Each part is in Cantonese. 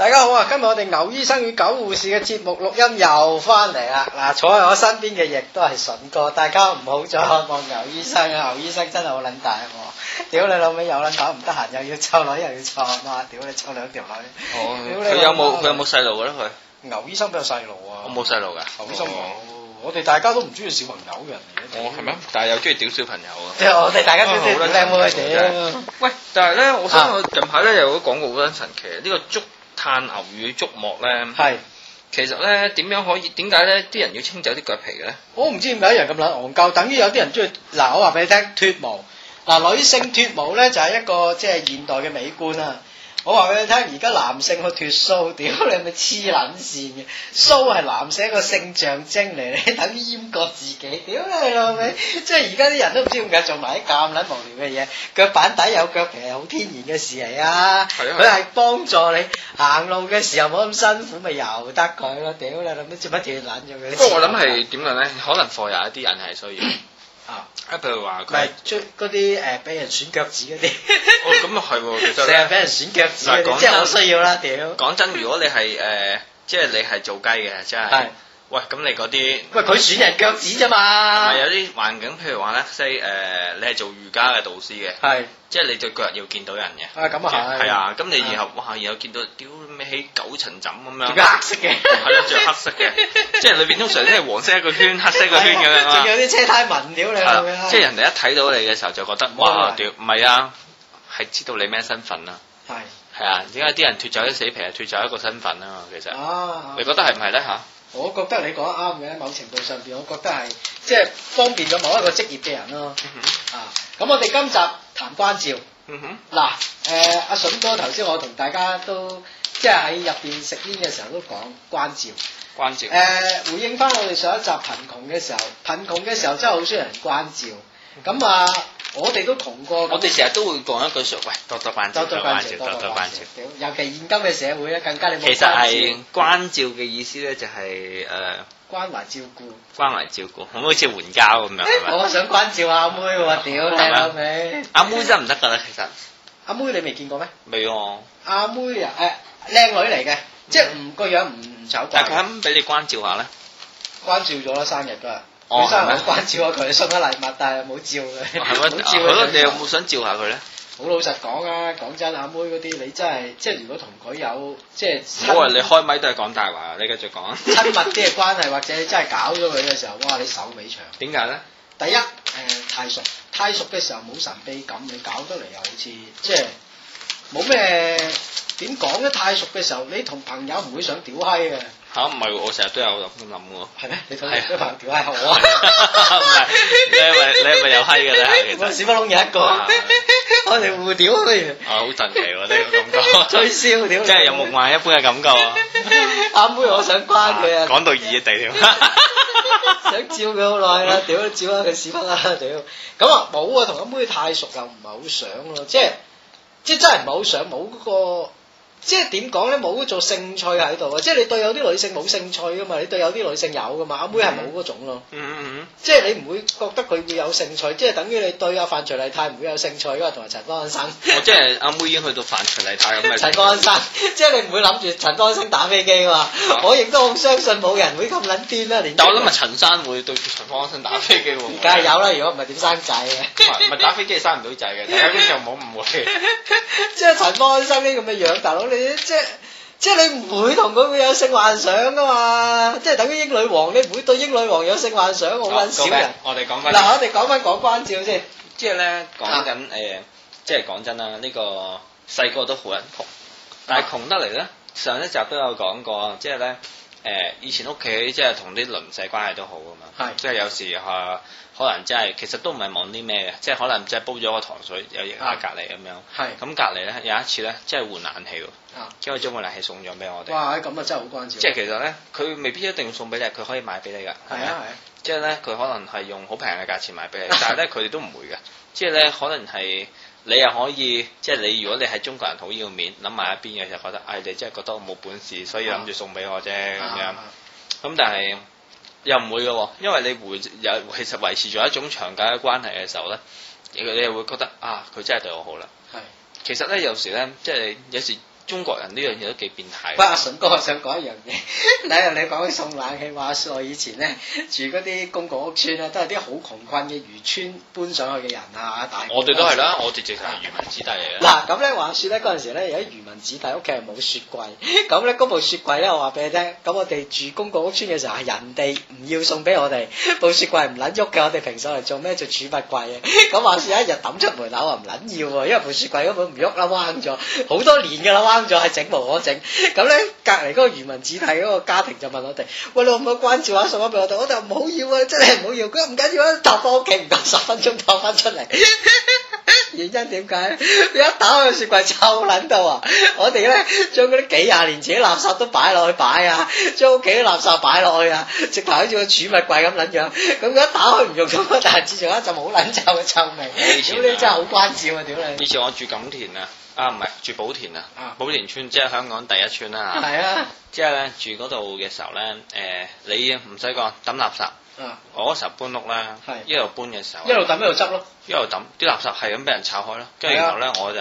大家好啊！今日我哋牛醫生與狗護士嘅節目錄音又翻嚟啦。嗱，坐喺我身邊嘅亦都係筍哥，大家唔好再望牛醫生啊！牛醫生真係好撚大喎！屌你老味，有撚搞唔得閒，又要湊女又要湊阿媽，屌你湊兩條女！哦，佢有冇細路嘅咧？佢牛醫生邊有細路啊？我冇細路㗎。牛醫生冇。我哋大家都唔中意小朋友嘅人嚟嘅。哦，係咩？但係又中意屌小朋友啊！即係我哋大家都中意靚妹屌。喂，但係咧，我想我近排咧有個廣告好撚神奇，呢個竹炭牛乳竹膜咧，係其實咧點樣可以？點解咧啲人要清走啲腳皮嘅咧？我唔知點解啲人咁撚戇鳩，等於有啲人中意嗱，我話俾你聽脫毛嗱，女性脫毛咧就係一個即係現代嘅美觀啊！我話俾你聽，而家男性去脫鬚，屌你咪黐撚線嘅，鬚係男性一個性象徵嚟，你等於閹割自己，屌你老味！即係而家啲人都唔知點解做埋啲咁撚無聊嘅嘢，腳板底有腳皮係好天然嘅事嚟啊！佢係幫助你行路嘅時候冇咁辛苦，咪由得佢咯，屌你老味，做乜嘢撚咗佢？不過我諗係點樣咧？可能貨有一啲人係需要。啊！譬如話佢咪追嗰啲俾人選腳趾嗰啲，哦咁啊係喎，其實成日俾人選腳趾嗰啲，即係我需要啦，屌！講真，如果你係即係你係做雞嘅，即係，喂咁你嗰啲，喂佢選人腳趾啫嘛，係有啲環境，譬如話咧，即係你係做瑜伽嘅導師嘅，係，即係你對腳要見到人嘅，啊咁啊係，係啊，咁你然後哇然後見到屌咩起9層枕咁樣，着黑色嘅，係咯着黑色嘅，即係裏邊通常都係黃色一個圈，黑色一個圈咁樣啊，仲有啲車胎紋屌你，即係人哋一睇到你嘅時候就覺得哇屌唔係啊，係知道你咩身份啊，係啊，點解啲人脫走啲死皮係脫走一個身份啊嘛，其實，你覺得係唔係咧嚇？我覺得你講得啱嘅，某程度上邊，我覺得係即係方便咗某一個職業嘅人咯。咁我哋今集談關照。嗱，阿筍哥頭先我同大家都即係喺入邊食煙嘅時候都講關照。關照。回應翻我哋上一集貧窮嘅時候，貧窮嘅時候真係好需要人關照。咁啊，我哋都窮過。我哋成日都會講一句説，喂，多多關照，多多關照，多多關照。尤其現今嘅社會咧，更加你冇關照。其實係關照嘅意思咧，就係關懷照顧。關懷照顧，好似援交咁樣，係咪？我想關照阿妹喎，屌你老味！阿妹真唔得㗎啦，其實。阿妹你未見過咩？未喎。阿妹啊，靚女嚟嘅，即係個樣唔醜怪。但係佢肯俾你關照下咧？關照咗啦，生日嗰日。佢生日我關照下佢，送咗禮物，但係冇照佢。係咩？係咯，你有冇想照下佢咧？好老實講啊，講真，阿妹嗰啲你真係，即係如果同佢有即係，我話你開咪都係講大話，你繼續講。親密啲嘅關係，或者你真係搞咗佢嘅時候，哇！你手尾長。點解咧？第一，太熟嘅時候冇神秘感，你搞得嚟又好似即係冇咩點講咧？太熟嘅時候，你同朋友唔會想屌閪嘅。嚇唔係喎，我成日都有咁諗喎。係咩？你同啲朋友屌閪我啊？唔係，你係咪有閪嘅咧？我屎忽窿有一個，我哋互屌不如。好神奇喎！呢個感覺。吹簫屌！即係有夢幻一般嘅感覺啊！阿妹，我想關佢啊！講到熱地添。想照佢好耐啦，屌照下佢屎忽啦，屌！咁啊冇啊，同阿妹太熟又唔係好想咯，即係真係唔係好想，冇嗰個。即係點講咧？冇嗰種興趣喺度啊！即係你對有啲女性冇興趣噶嘛？你對有啲女性有噶嘛？阿妹係冇嗰種咯。即係你唔會覺得佢會有興趣，即係等於你對阿范徐麗泰唔會有興趣，因為同埋陳方安生。即係阿妹已經去到范徐麗泰咁嘅。陳方安生，即係你唔會諗住陳方安生打飛機嘛？我亦都好相信冇人會咁撚癲啦。但我諗啊，陳生會對住陳方安生打飛機喎。梗係有啦，如果唔係點生仔嘅？唔係打飛機係生唔到仔嘅，打飛機就唔好誤會。即係陳方安生呢咁嘅樣，大佬你即係你唔會同佢會有性幻想噶嘛？即係等於英女王，你唔會對英女王有性幻想，好撚少人。我哋講翻嗱，我哋講翻講關照先。即係咧講緊即係講真啦，呢個細個都好撚窮，但係窮得嚟咧，上一集都有講過，即係咧以前屋企即係同啲鄰舍關係都好噶嘛，即係有時可能真係其實都唔係望啲咩嘅，即係可能即係煲咗個糖水有液喺隔離咁樣，咁隔離咧有一次咧即係換冷氣喎，將個將個冷氣送咗俾我哋。哇！咁啊真係好關照。即係其實咧，佢未必一定要送俾你，佢可以買俾你㗎。係啊係。即係咧，佢可能係用好平嘅價錢買俾你，但係咧佢哋都唔會嘅。即係咧，可能係你又可以，即係你如果你係中國人好要面，諗埋一邊嘅就覺得，你真係覺得我冇本事，所以諗住送俾我啫咁樣。咁但係又唔會嘅喎，因為你其實維持咗一種長久嘅關係嘅時候咧，你又會覺得佢真係對我好啦。係。其實咧有時咧，即係有時中國人呢樣嘢都幾變態。喂，阿順哥，我想講一樣嘢。你講起送冷氣，話説我以前咧住嗰啲公共屋邨咧，都係啲好窮困嘅漁村搬上去嘅人啊，大我哋都係啦，我哋直頭係漁民子弟嚟嘅。嗱咁咧話説咧嗰陣時咧有啲漁民子弟屋企係冇雪櫃，咁咧嗰部雪櫃咧我話俾你聽，咁我哋住公共屋邨嘅時候係人哋唔要送俾我哋，部雪櫃唔撚喐嘅，我哋平時嚟做咩做儲物櫃嘅？咁話説有一日抌出門口啊唔撚要喎，因為部雪櫃根本唔喐啦，彎咗好多年㗎啦，彎咗係整無可整。咁咧隔離嗰個漁民子弟嗰個家庭就問我哋：喂，你可唔可以關照下送翻俾我哋？我哋唔好要啊，真係唔好要。佢話唔緊要啊，搭翻屋企唔夠10分鐘搭翻出嚟。原因點解？你一打開個雪櫃臭撚到啊！我哋咧將嗰啲幾廿年前啲垃圾都擺落去擺啊，將屋企啲垃圾擺落去啊，直頭好似個儲物櫃咁撚樣。咁佢一打開唔用咁啊，但係只仲有一陣好撚臭嘅臭味。屌你真係好關照啊！屌你！以前我住錦田啊，唔係住寶田啊，寶田村即係香港第一村啦嚇。係啊，即係咧住嗰度嘅時候咧，你唔使講抌垃圾。我嗰時候搬屋咧，一路搬嘅時候，一路抌一路執咯，一路抌啲垃圾係咁俾人炒開咯，跟住然後咧我就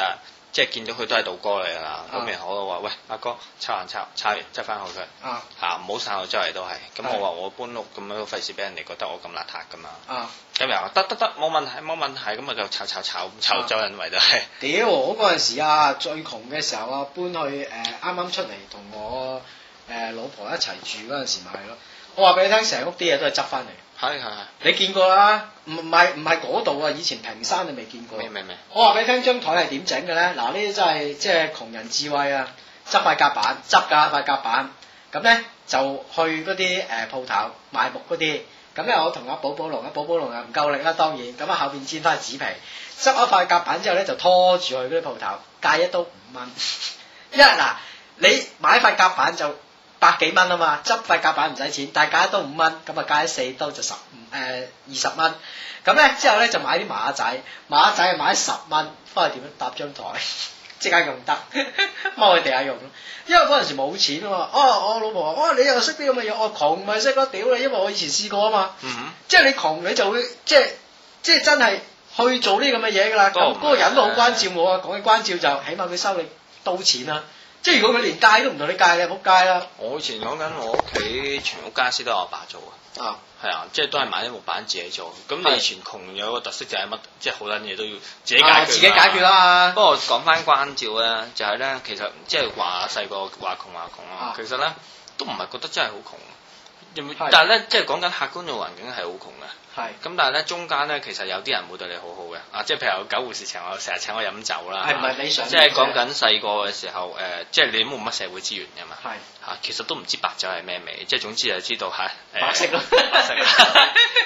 即係見到佢都係道哥嚟㗎啦，咁然後我就話：喂，阿哥，抄完執翻好佢，嚇唔好散到周圍都係。咁我話我搬屋咁樣費事俾人哋覺得我咁邋遢㗎嘛。咁又話得冇問題，咁啊就炒走人為就係。屌我嗰陣時啊，最窮嘅時候啊，搬去啱啱出嚟同我老婆一齊住嗰陣時咪係咯。我話俾你聽，成屋啲嘢都係執翻嚟。係。你見過啦？唔係嗰度啊！以前平山你未見過。未。我話俾你聽，張台係點整嘅咧？嗱，呢啲真係即係窮人智慧啊！執塊夾板，執㗎塊夾板，咁咧就去嗰啲鋪頭賣木嗰啲。咁咧我同阿寶寶龍又唔夠力啦，當然。咁啊後邊煎翻紙皮，執咗塊夾板之後咧就拖住去嗰啲鋪頭，戒一刀5蚊。因為嗱，你買塊夾板就100幾蚊啊嘛，執塊夾板唔使錢，但係戒一刀5蚊，咁啊戒4刀就20蚊。咁咧之後咧就買啲馬仔係買10蚊，翻去點樣搭張台，即刻用得，踎喺地下用咯。因為嗰陣時冇錢啊嘛，我老婆話：你又識啲咁嘅嘢，我窮咪識咯，屌你！因為我以前試過啊嘛，即係你窮你就會即係真係去做呢咁嘅嘢㗎啦。咁嗰個人都好關照我啊，講起關照就起碼佢收你刀錢啦。即係如果佢連戒都唔同你戒，你仆街啦！我以前講緊我屋企全屋家私都係我爸做啊，係啊，即係都係買啲木板自己做。咁你以前窮有個特色就係乜，即係好撚嘢都要自己解決啦。不過講翻關照咧，就係咧，其實即係話細個話窮啊，其實咧都唔係覺得真係好窮，但係咧即係講緊客觀嘅環境係好窮嘅。係，咁但係咧中間咧其實有啲人會對你好好嘅，即係譬如狗護士成日請我飲酒啦，係唔係理想？即係講緊細個嘅時候，即係你都冇乜社會資源㗎嘛，係其實都唔知白酒係咩味，即係總之就知道係白色咯，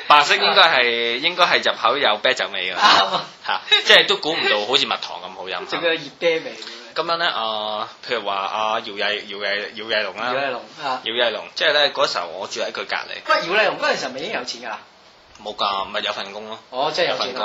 白色應該係入口有啤酒味㗎，即係都估唔到好似蜜糖咁好飲，仲有熱啤味。咁樣咧譬如話姚藝龍啦，姚藝龍，即係咧嗰時候我住喺佢隔離。喂，姚藝龍嗰陣時候咪已經有錢㗎啦？冇㗎，咪有份工咯。哦，即係有份工。